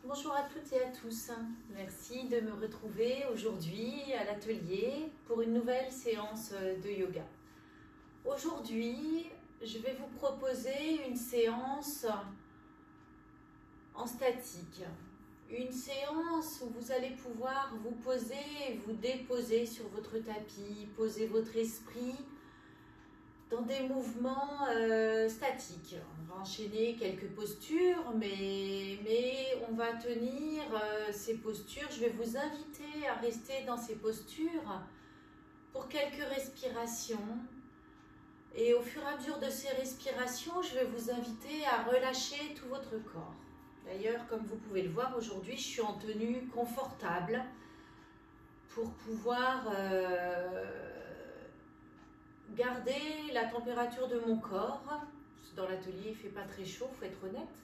Bonjour à toutes et à tous. Merci de me retrouver aujourd'hui à l'atelier pour une nouvelle séance de yoga. Aujourd'hui, je vais vous proposer une séance en statique. Une séance où vous allez pouvoir vous poser et vous déposer sur votre tapis, poser votre esprit dans des mouvements statiques. On va enchaîner quelques postures, mais on va tenir ces postures. Je vais vous inviter à rester dans ces postures pour quelques respirations. Et au fur et à mesure de ces respirations, je vais vous inviter à relâcher tout votre corps. D'ailleurs, comme vous pouvez le voir, aujourd'hui, je suis en tenue confortable pour pouvoir garder la température de mon corps. Dans l'atelier, il ne fait pas très chaud, il faut être honnête.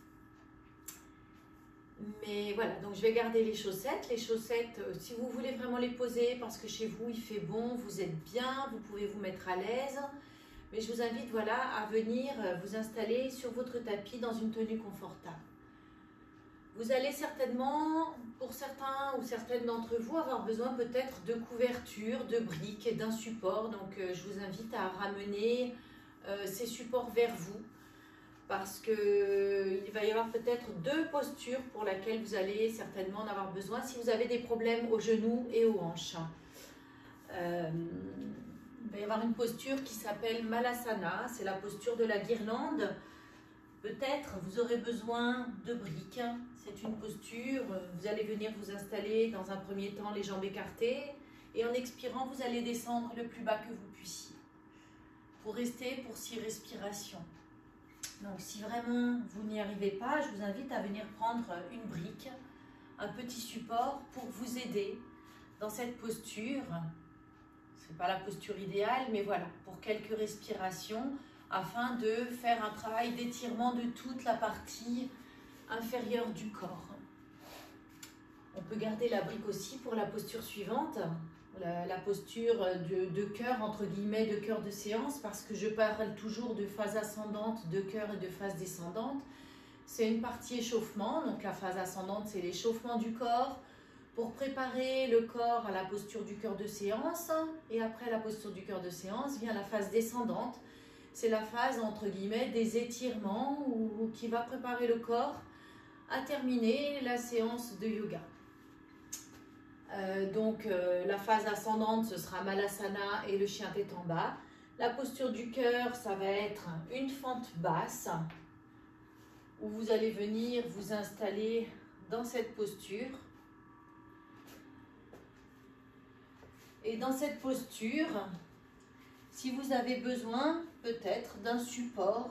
Mais voilà, donc je vais garder les chaussettes. Les chaussettes, si vous voulez vraiment les poser, parce que chez vous, il fait bon, vous êtes bien, vous pouvez vous mettre à l'aise. Mais je vous invite voilà, à venir vous installer sur votre tapis dans une tenue confortable. Vous allez certainement, pour certains ou certaines d'entre vous, avoir besoin peut-être de couverture, de briques et d'un support. Donc je vous invite à ramener ces supports vers vous parce qu'il va y avoir peut-être deux postures pour lesquelles vous allez certainement en avoir besoin si vous avez des problèmes aux genoux et aux hanches. Il va y avoir une posture qui s'appelle Malasana, c'est la posture de la guirlande. Peut-être vous aurez besoin de briques, c'est une posture, vous allez venir vous installer dans un premier temps les jambes écartées et en expirant vous allez descendre le plus bas que vous puissiez pour rester pour 6 respirations. Donc si vraiment vous n'y arrivez pas, je vous invite à venir prendre une brique, un petit support pour vous aider dans cette posture. Ce n'est pas la posture idéale, mais voilà, pour quelques respirations, afin de faire un travail d'étirement de toute la partie inférieure du corps. On peut garder la brique aussi pour la posture suivante, la posture de cœur, entre guillemets, de cœur de séance, parce que je parle toujours de phase ascendante de cœur et de phase descendante. C'est une partie échauffement, donc la phase ascendante, c'est l'échauffement du corps, pour préparer le corps à la posture du cœur de séance. Et après la posture du cœur de séance vient la phase descendante. C'est la phase, entre guillemets, des étirements ou qui va préparer le corps à terminer la séance de yoga. La phase ascendante, ce sera Malasana et le chien tête en bas. La posture du cœur, ça va être une fente basse où vous allez venir vous installer dans cette posture. Et dans cette posture, si vous avez besoin peut-être d'un support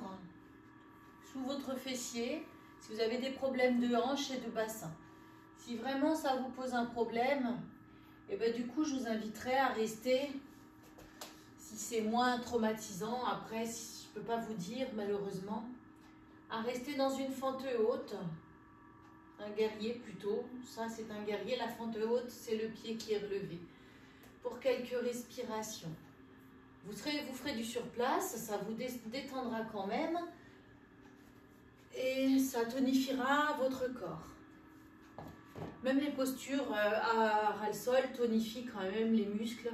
sous votre fessier, si vous avez des problèmes de hanche et de bassin, si vraiment ça vous pose un problème, et bien du coup je vous inviterai à rester, si c'est moins traumatisant, après si je ne peux pas vous dire malheureusement, à rester dans une fente haute, un guerrier plutôt, ça c'est un guerrier, la fente haute c'est le pied qui est relevé, pour quelques respirations. Vous ferez du surplace, ça vous détendra quand même et ça tonifiera votre corps. Même les postures à ras le sol tonifient quand même les muscles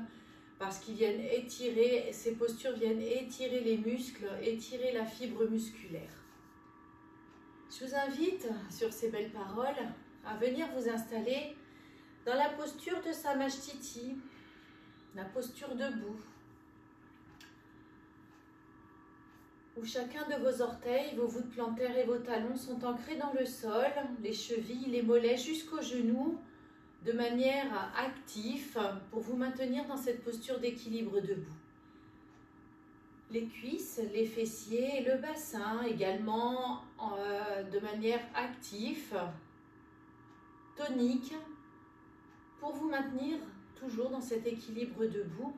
parce qu'ils viennent étirer, ces postures viennent étirer les muscles, étirer la fibre musculaire. Je vous invite, sur ces belles paroles, à venir vous installer dans la posture de Samasthiti, la posture debout, où chacun de vos orteils, vos voûtes plantaires et vos talons sont ancrés dans le sol, les chevilles, les mollets jusqu'aux genoux, de manière active pour vous maintenir dans cette posture d'équilibre debout. Les cuisses, les fessiers et le bassin également de manière active, tonique, pour vous maintenir toujours dans cet équilibre debout.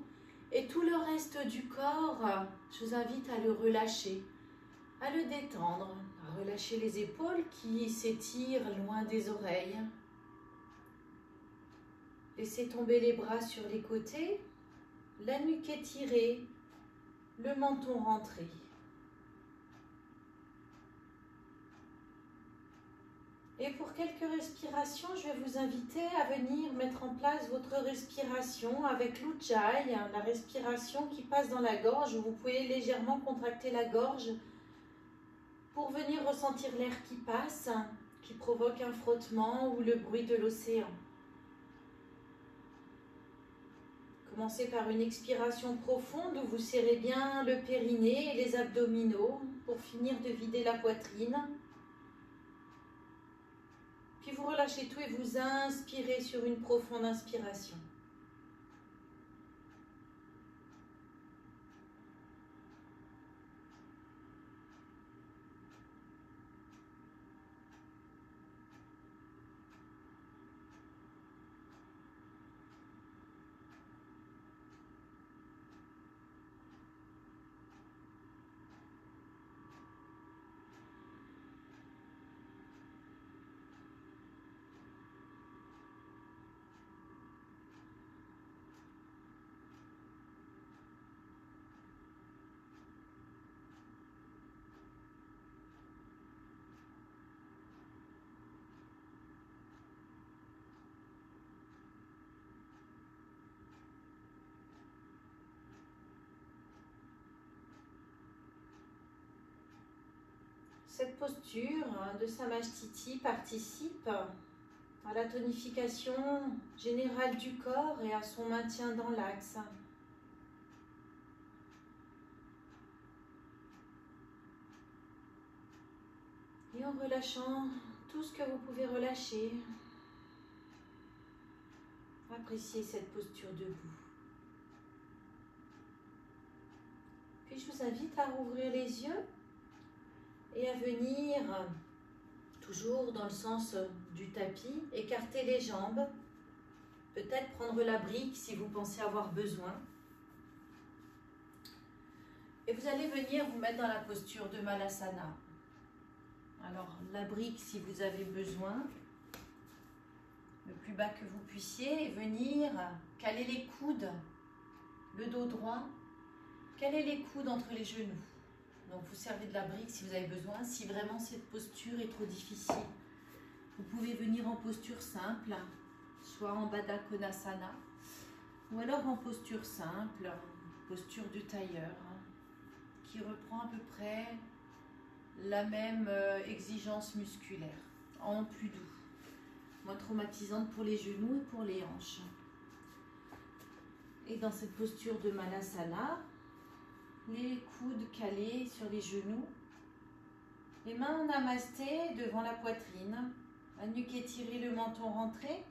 Et tout le reste du corps, je vous invite à le relâcher, à le détendre, à relâcher les épaules qui s'étirent loin des oreilles. Laissez tomber les bras sur les côtés, la nuque étirée, le menton rentré. Et pour quelques respirations, je vais vous inviter à venir mettre en place votre respiration avec l'Ujjayi, la respiration qui passe dans la gorge. Vous pouvez légèrement contracter la gorge pour venir ressentir l'air qui passe, qui provoque un frottement ou le bruit de l'océan. Commencez par une expiration profonde où vous serrez bien le périnée et les abdominaux pour finir de vider la poitrine. Puis vous relâchez tout et vous inspirez sur une profonde inspiration. Cette posture de Samasthiti participe à la tonification générale du corps et à son maintien dans l'axe. Et en relâchant tout ce que vous pouvez relâcher, appréciez cette posture debout. Puis je vous invite à rouvrir les yeux et à venir, toujours dans le sens du tapis, écarter les jambes, peut-être prendre la brique si vous pensez avoir besoin. Et vous allez venir vous mettre dans la posture de Malasana. Alors la brique si vous avez besoin, le plus bas que vous puissiez, et venir caler les coudes, le dos droit, caler les coudes entre les genoux. Donc vous servez de la brique si vous avez besoin. Si vraiment cette posture est trop difficile, vous pouvez venir en posture simple, soit en Baddha Konasana, ou alors en posture simple, posture du tailleur, qui reprend à peu près la même exigence musculaire, en plus doux, moins traumatisante pour les genoux et pour les hanches. Et dans cette posture de Malasana, les coudes calés sur les genoux, les mains en namasté devant la poitrine, la nuque étirée, le menton rentré.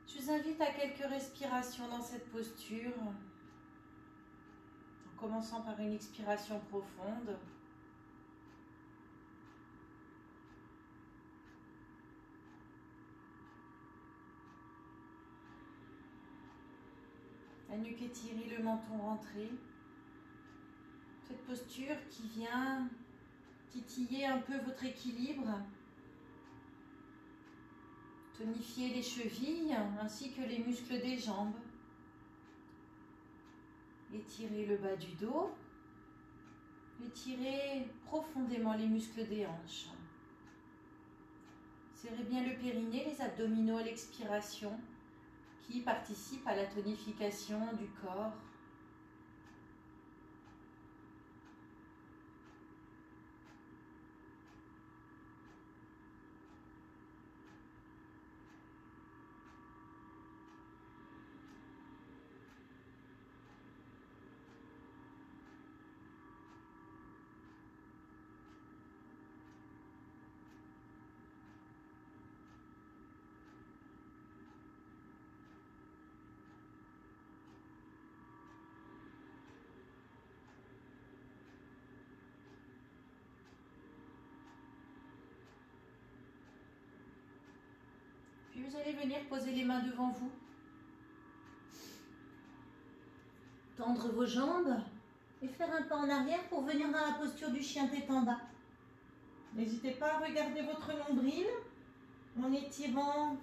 Je vous invite à quelques respirations dans cette posture, en commençant par une expiration profonde. La nuque étirée, le menton rentré. Cette posture qui vient titiller un peu votre équilibre, tonifier les chevilles ainsi que les muscles des jambes. Étirez le bas du dos, étirez profondément les muscles des hanches. Serrez bien le périnée, les abdominaux à l'expiration qui participent à la tonification du corps. Puis vous allez venir poser les mains devant vous. Tendre vos jambes et faire un pas en arrière pour venir dans la posture du chien tête en bas. N'hésitez pas à regarder votre nombril en étirant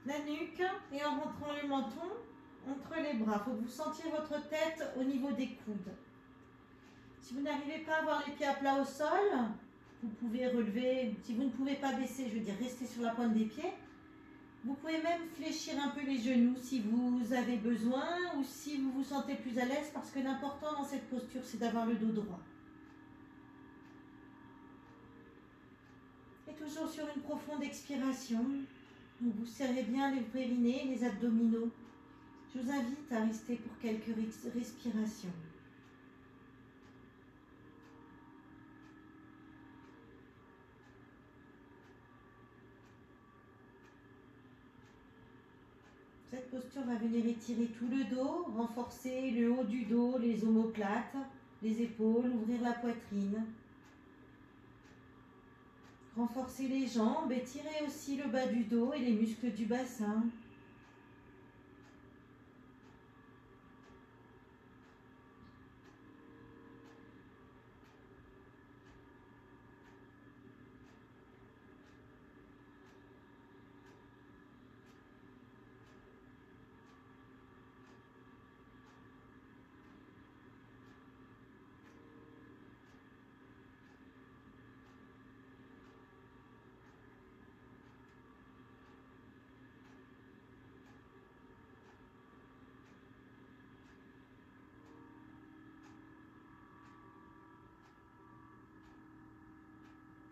la nuque et en rentrant le menton entre les bras. Il faut que vous sentiez votre tête au niveau des coudes. Si vous n'arrivez pas à avoir les pieds à plat au sol, vous pouvez relever, si vous ne pouvez pas baisser, je veux dire, rester sur la pointe des pieds. Vous pouvez même fléchir un peu les genoux si vous avez besoin ou si vous vous sentez plus à l'aise, parce que l'important dans cette posture, c'est d'avoir le dos droit. Et toujours sur une profonde expiration, vous serrez bien les périnées, les abdominaux. Je vous invite à rester pour quelques respirations. Cette posture va venir étirer tout le dos, renforcer le haut du dos, les omoplates, les épaules, ouvrir la poitrine. Renforcer les jambes, étirer aussi le bas du dos et les muscles du bassin.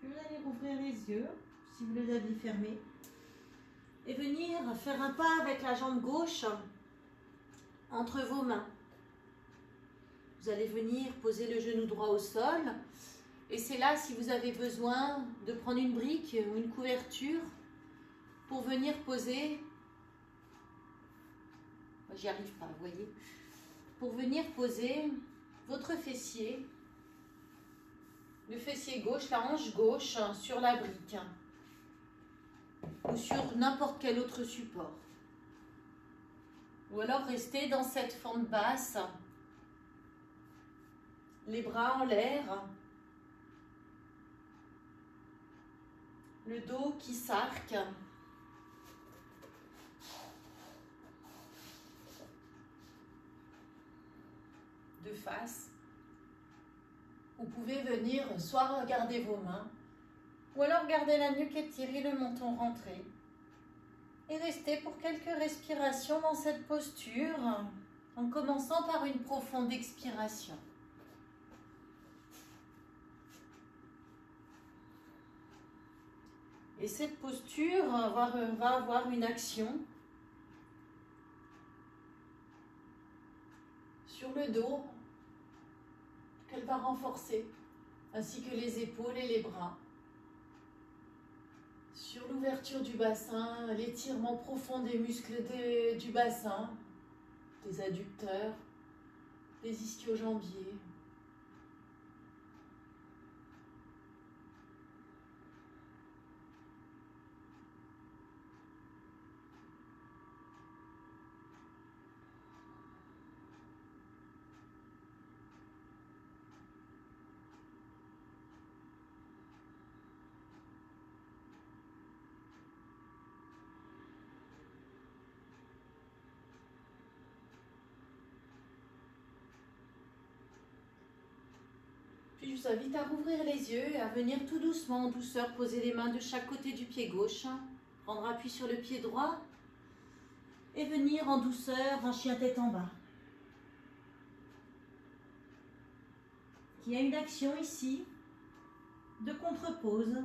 Puis vous allez ouvrir les yeux, si vous les aviez fermés, et venir faire un pas avec la jambe gauche entre vos mains. Vous allez venir poser le genou droit au sol, et c'est là, si vous avez besoin de prendre une brique ou une couverture pour venir poser, j'y arrive pas, vous voyez, pour venir poser votre fessier, le fessier gauche, la hanche gauche sur la brique ou sur n'importe quel autre support. Ou alors rester dans cette forme basse, les bras en l'air, le dos qui s'arque, de face. Vous pouvez venir soit regarder vos mains, ou alors garder la nuque étirée, le menton rentré. Et rester pour quelques respirations dans cette posture, en commençant par une profonde expiration. Et cette posture va avoir une action sur le dos qu'elle va renforcer, ainsi que les épaules et les bras. Sur l'ouverture du bassin, l'étirement profond des muscles du bassin, des adducteurs, des ischio-jambiers. Puis je vous invite à rouvrir les yeux et à venir tout doucement, en douceur, poser les mains de chaque côté du pied gauche, prendre appui sur le pied droit et venir en douceur en chien tête en bas. Il y a une action ici de contre-pause.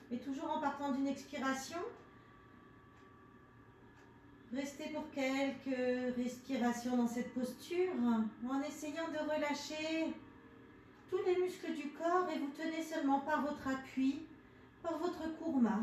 Et toujours en partant d'une expiration, restez pour quelques respirations dans cette posture en essayant de relâcher tous les muscles du corps et vous tenez seulement par votre appui, par votre kurma.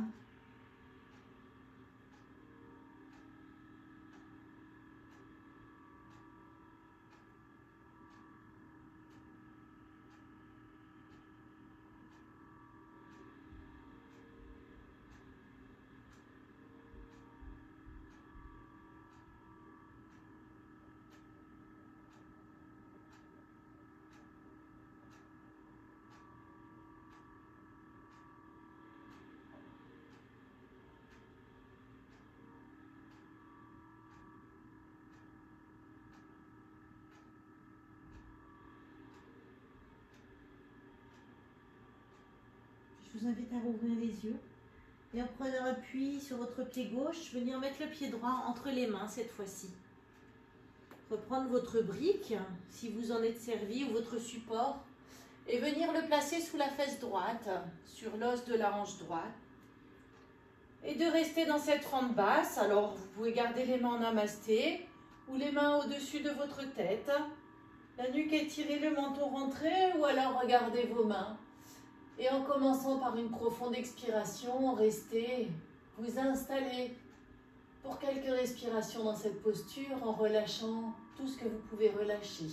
Je vous invite à rouvrir les yeux. Et en prenant appui sur votre pied gauche, venir mettre le pied droit entre les mains cette fois-ci. Reprendre votre brique, si vous en êtes servi, ou votre support, et venir le placer sous la fesse droite, sur l'os de la hanche droite. Et de rester dans cette rampe basse. Alors, vous pouvez garder les mains en namasté, ou les mains au-dessus de votre tête. La nuque étirée, le menton rentré, ou alors regardez vos mains. Et en commençant par une profonde expiration, restez, vous installez pour quelques respirations dans cette posture en relâchant tout ce que vous pouvez relâcher.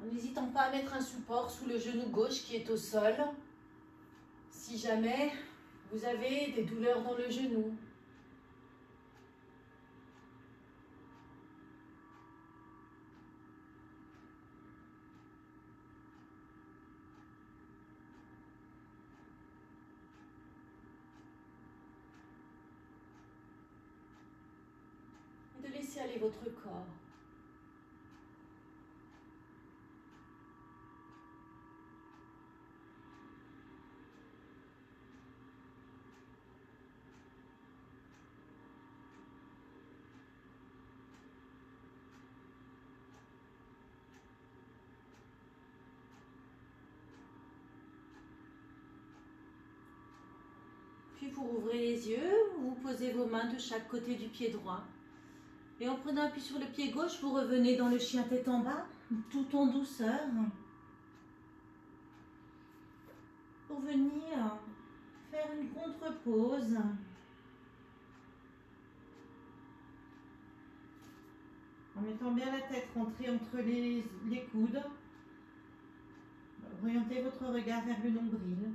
En n'hésitant pas à mettre un support sous le genou gauche qui est au sol. Si jamais vous avez des douleurs dans le genou. Et de laisser aller votre corps. Puis vous rouvrez les yeux, vous posez vos mains de chaque côté du pied droit. Et en prenant appui sur le pied gauche, vous revenez dans le chien tête en bas, tout en douceur. Pour venir faire une contre-pause. En mettant bien la tête rentrée entre les coudes. Orientez votre regard vers le nombril.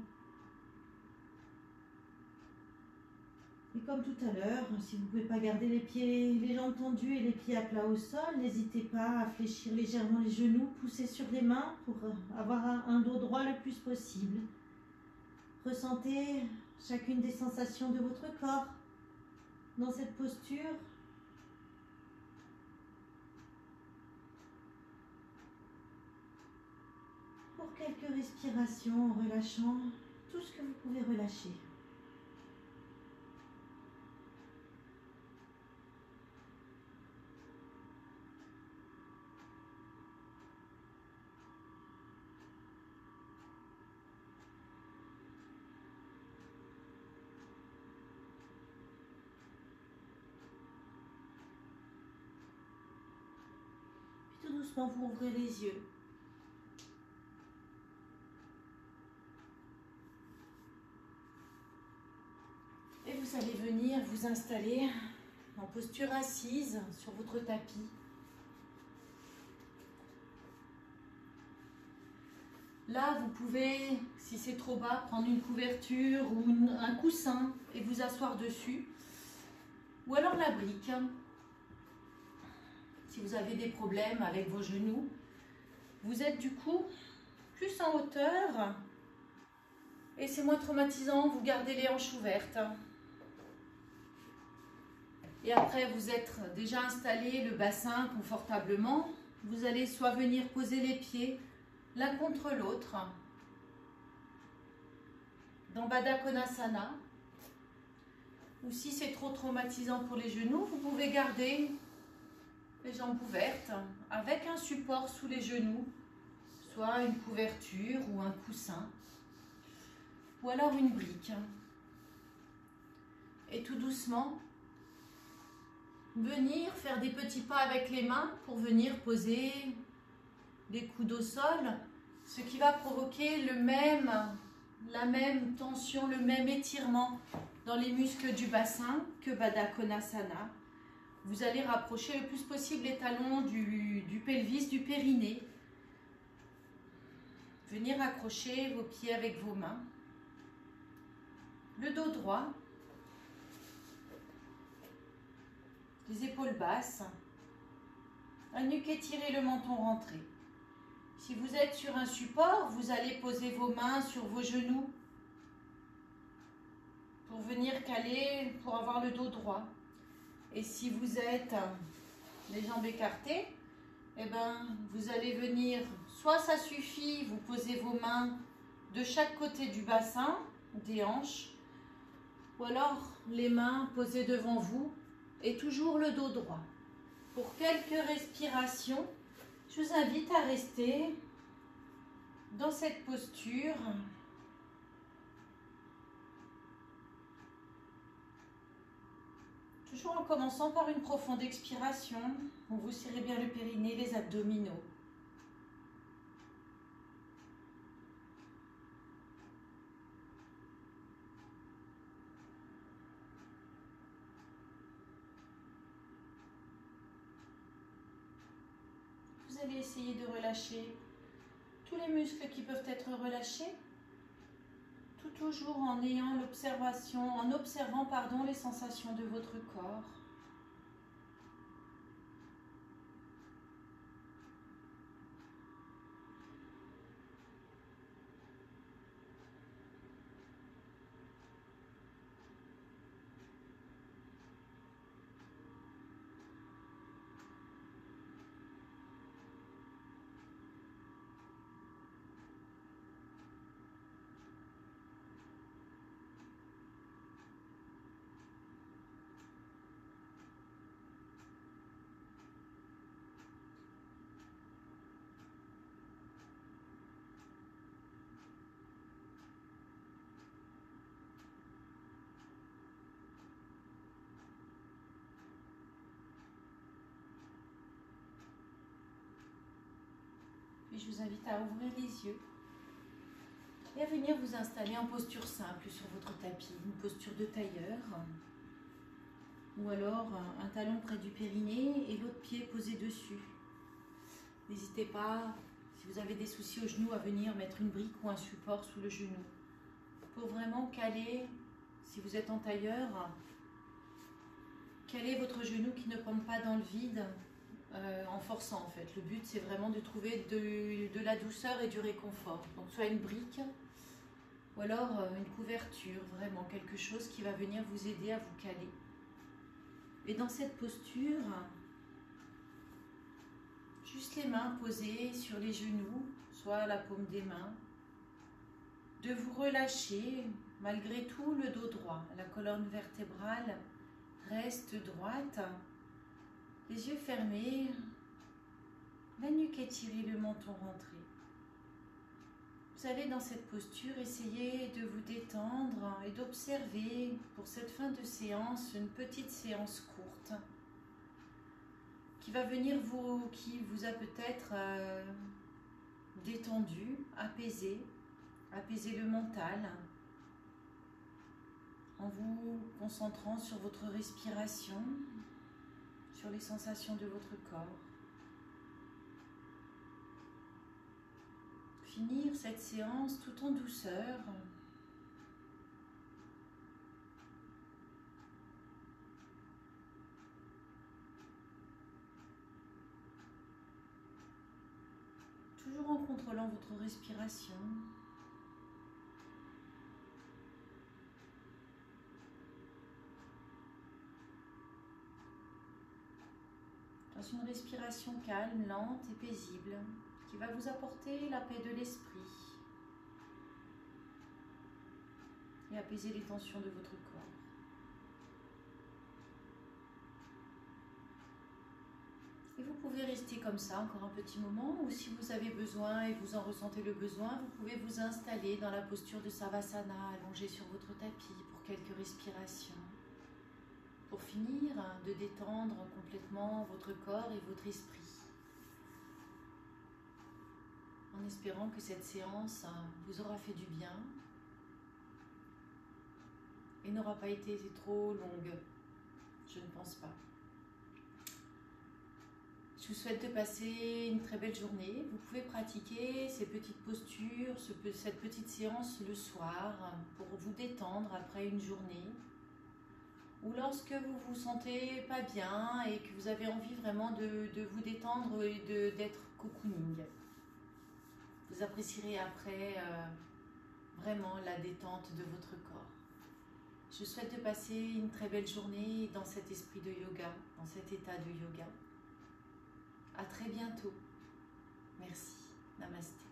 Et comme tout à l'heure, si vous ne pouvez pas garder les jambes tendues et les pieds à plat au sol, n'hésitez pas à fléchir légèrement les genoux, pousser sur les mains pour avoir un dos droit le plus possible. Ressentez chacune des sensations de votre corps dans cette posture. Pour quelques respirations en relâchant tout ce que vous pouvez relâcher. Puis tout doucement, vous ouvrez les yeux. Et vous allez venir vous installer en posture assise sur votre tapis. Là, vous pouvez, si c'est trop bas, prendre une couverture ou un coussin et vous asseoir dessus. Ou alors la brique. Si vous avez des problèmes avec vos genoux, vous êtes du coup plus en hauteur et c'est moins traumatisant, vous gardez les hanches ouvertes. Et après, vous êtes déjà installé le bassin confortablement. Vous allez soit venir poser les pieds l'un contre l'autre dans Baddha Konasana. Ou si c'est trop traumatisant pour les genoux, vous pouvez garder les jambes ouvertes avec un support sous les genoux, soit une couverture ou un coussin, ou alors une brique. Et tout doucement, venir faire des petits pas avec les mains pour venir poser les coudes au sol, ce qui va provoquer la même tension, le même étirement dans les muscles du bassin que Baddha Konasana. Vous allez rapprocher le plus possible les talons du pelvis, du périnée. Venir accrocher vos pieds avec vos mains. Le dos droit. Les épaules basses. La nuque étirée, le menton rentré. Si vous êtes sur un support, vous allez poser vos mains sur vos genoux pour venir caler, pour avoir le dos droit. Et si vous êtes les jambes écartées, eh ben, vous allez venir, soit ça suffit, vous posez vos mains de chaque côté du bassin, des hanches, ou alors les mains posées devant vous et toujours le dos droit. Pour quelques respirations, je vous invite à rester dans cette posture. Toujours en commençant par une profonde expiration, où vous serrez bien le périnée, les abdominaux. Vous allez essayer de relâcher tous les muscles qui peuvent être relâchés, tout toujours en ayant l'observation, en observant les sensations de votre corps. Puis je vous invite à ouvrir les yeux et à venir vous installer en posture simple sur votre tapis, une posture de tailleur, ou alors un talon près du périnée et l'autre pied posé dessus. N'hésitez pas, si vous avez des soucis au genou, à venir mettre une brique ou un support sous le genou pour vraiment caler, si vous êtes en tailleur, caler votre genou qui ne pompe pas dans le vide en forçant en fait. Le but c'est vraiment de trouver de la douceur et du réconfort. Donc soit une brique ou alors une couverture, vraiment quelque chose qui va venir vous aider à vous caler. Et dans cette posture, juste les mains posées sur les genoux, soit la paume des mains, de vous relâcher malgré tout le dos droit. La colonne vertébrale reste droite, les yeux fermés, la nuque étirée, le menton rentré. Vous allez dans cette posture essayer de vous détendre et d'observer pour cette fin de séance une petite séance courte qui va venir qui vous a peut-être détendu, apaisé le mental en vous concentrant sur votre respiration, sur les sensations de votre corps. Finir cette séance tout en douceur. Toujours en contrôlant votre respiration. Dans une respiration calme, lente et paisible, qui va vous apporter la paix de l'esprit et apaiser les tensions de votre corps. Et vous pouvez rester comme ça encore un petit moment, ou si vous avez besoin et vous en ressentez le besoin, vous pouvez vous installer dans la posture de Savasana, allongé sur votre tapis pour quelques respirations. Pour finir de détendre complètement votre corps et votre esprit. En espérant que cette séance vous aura fait du bien et n'aura pas été trop longue. Je ne pense pas. Je vous souhaite de passer une très belle journée. Vous pouvez pratiquer ces petites postures, cette petite séance le soir pour vous détendre après une journée. Ou lorsque vous vous sentez pas bien et que vous avez envie vraiment de vous détendre et d'être cocooning. Vous apprécierez après vraiment la détente de votre corps. Je souhaite de passer une très belle journée dans cet esprit de yoga, dans cet état de yoga. À très bientôt. Merci. Namasté.